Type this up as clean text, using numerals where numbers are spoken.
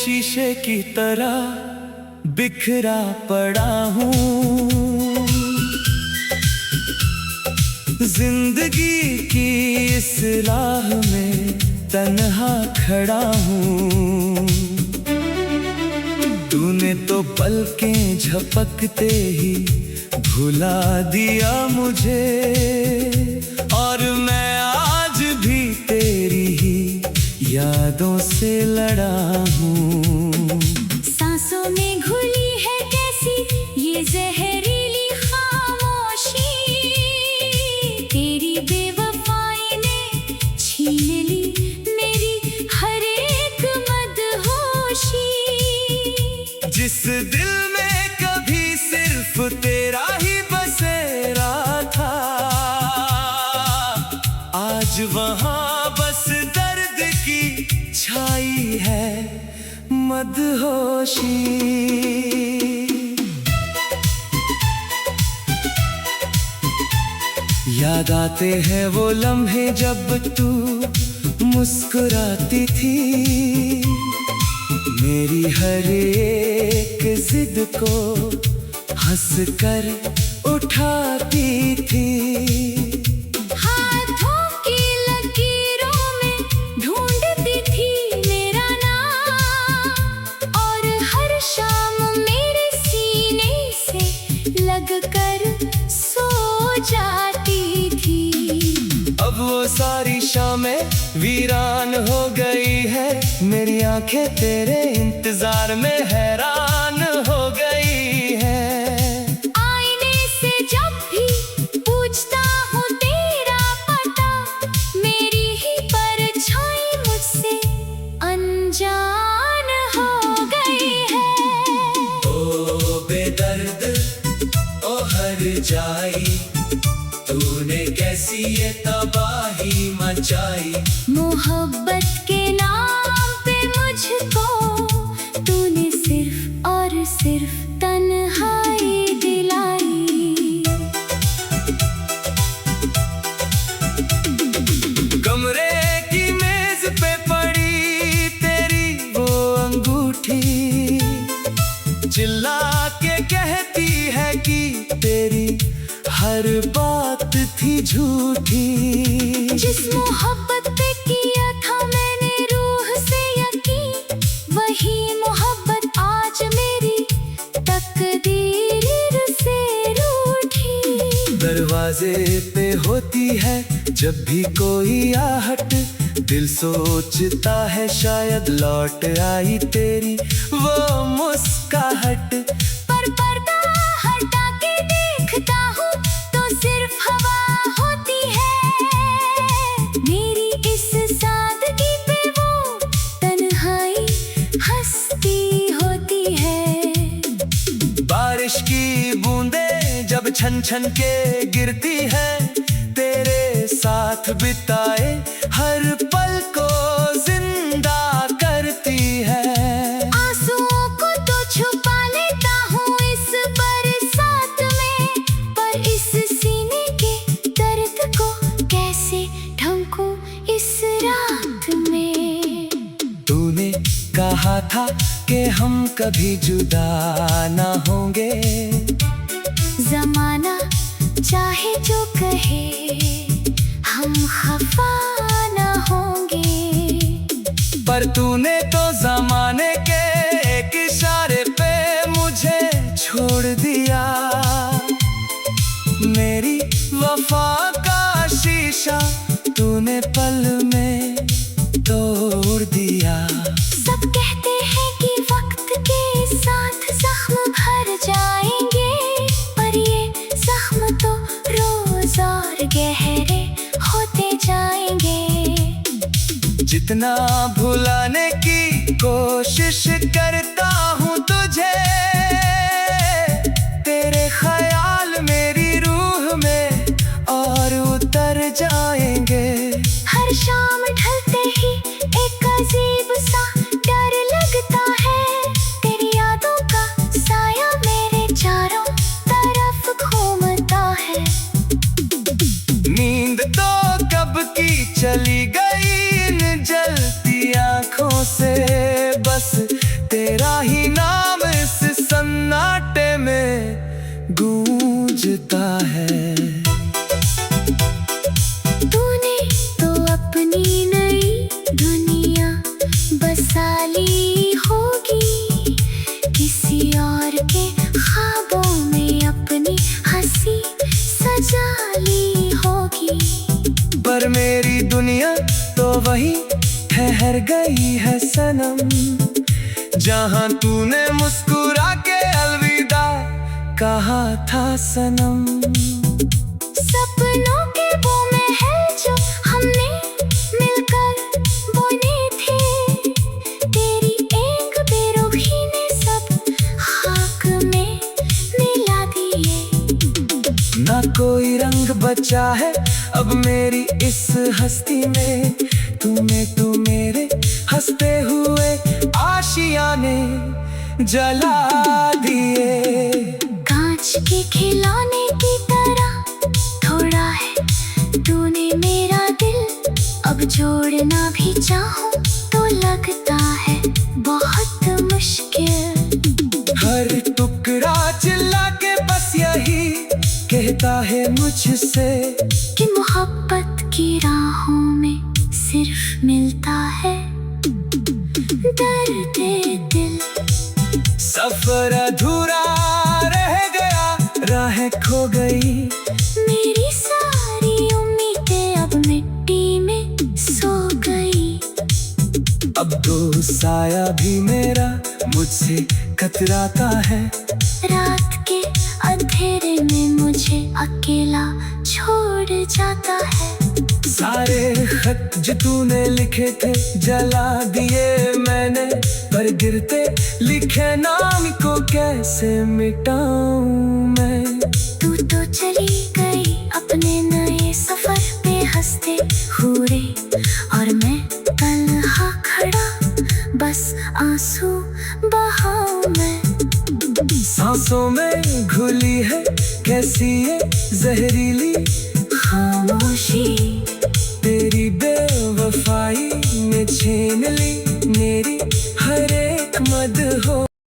शीशे की तरह बिखरा पड़ा हूँ। जिंदगी की इस राह में तन्हा खड़ा हूँ। तूने तो पलकें झपकते ही भुला दिया मुझे, और मैं आज भी तेरी ही यादों से लड़ा हूँ। सांसों में घुली है कैसी ये जहरीली खामोशी, तेरी बेवफाई ने छीन ली मेरी हर एक मदहोशी। जिस दिल में कभी सिर्फ तेरा ही बसेरा था, आज वहाँ बस दर्द की छाई है मदहोशी। याद आते हैं वो लम्हे जब तू मुस्कुराती थी, मेरी हर एक जिद को हंसकर उठाती थी। हाथों की लकीरों में ढूंढती थी मेरा नाम, और हर शाम मेरे सीने से लगकर सो जाती थी। अब वो सारी शामें वीरान हो गई है, मेरी आंखें तेरे इंतजार में हैरान हो गई है। आईने से जब भी पूछता हूँ तेरा पता, मेरी ही परछाई मुझसे अनजान हो गई है। ओ बेदर्द ओ हर जाई, तूने कैसी ये तबाही मचाई। मोहब्बत के नाम पे मुझको तूने सिर्फ और सिर्फ तन्हाई दिलाई। कमरे की मेज पे पड़ी तेरी वो अंगूठी, चिल्ला के कहती है कि तेरी हर बात थी झूठी। जिस मोहब्बत पे किया था मैंने रूह से यकीन, वही मोहब्बत आज मेरी तकदीर से रूठी। दरवाजे पे होती है जब भी कोई आहट, दिल सोचता है शायद लौट आई तेरी वो मुस्काहट। पर पर्दा हटा के देखता हूँ तो सिर्फ हवा होती है मेरी इस सादगी पे, वो तन्हाई हंसती होती है। बारिश की बूंदें जब छन छन के गिरती है, तेरे साथ बिताए हर पल को जिंदा करती है। आंसुओं को तो छुपा लेता हूँ इस बरसात में, पर इस सीने के दर्द को कैसे ढंकूं इस रात में। तूने कहा था कि हम कभी जुदा ना होंगे, जमाना चाहे जो कहे हम खफा न होंगे। पर तूने तो जमाने के एक इशारे पे मुझे छोड़ दिया। मेरी वफा का शीशा तूने पल में तोड़ दिया। सब कहते हैं कि वक्त के साथ जख्म भर जाएंगे, पर ये जख्म तो रोज और गहरे होते जाएंगे। जितना भुलाने की कोशिश करता हूँ तुझे, तेरे ख्याल मेरी रूह में और उतर जाएंगे। हर शाम ढलते ही एक अजीब सा डर लगता है, तेरी यादों का साया मेरे चारों तरफ घूमता है। नींद तो कब की चली गई इन जलती आँखों से, बस सोचता है। तूने तो अपनी नई दुनिया बसा ली होगी, किसी और के ख्वाबों में अपनी हंसी सजा ली होगी। पर मेरी दुनिया तो वही ठहर गई है सनम, जहाँ तूने मुस्कुरा के अलविदा कहा था सनम। सपनों के वो महल जो हमने मिलकर बुने थे, तेरी एक बेरुखी ने सब खाक में मिला दिए। ना कोई रंग बचा है अब मेरी इस हस्ती में, तू मेरे हंसते हुए आशियाने जला दिए। कांच के खिलौने की तरह थोड़ा है तूने मेरा दिल, अब जोड़ना भी चाहूं तो लगता है बहुत मुश्किल। हर टुकड़ा चिल्ला के बस यही कहता है मुझसे कि मोहब्बत की राहों में सिर्फ मिलता है दर्द दिल। सफर अधूरा रह गया, राहें खो गई, मेरी सारी उम्मीदें अब मिट्टी में सो गई। अब तो साया भी मेरा मुझसे कतराता है, रात के अंधेरे में मुझे अकेला छोड़ जाता है। सारे खत जो तूने लिखे थे जला दिए मैंने, पर गिरते लिखे नाम को कैसे मिटाऊं मैं। तू तो चली गई अपने नए सफर पे हंसते हुए, और मैं तन्हा खड़ा बस आंसू बहाऊं मैं। सांसों में घुली है कैसी ये जहरीली खामोशी।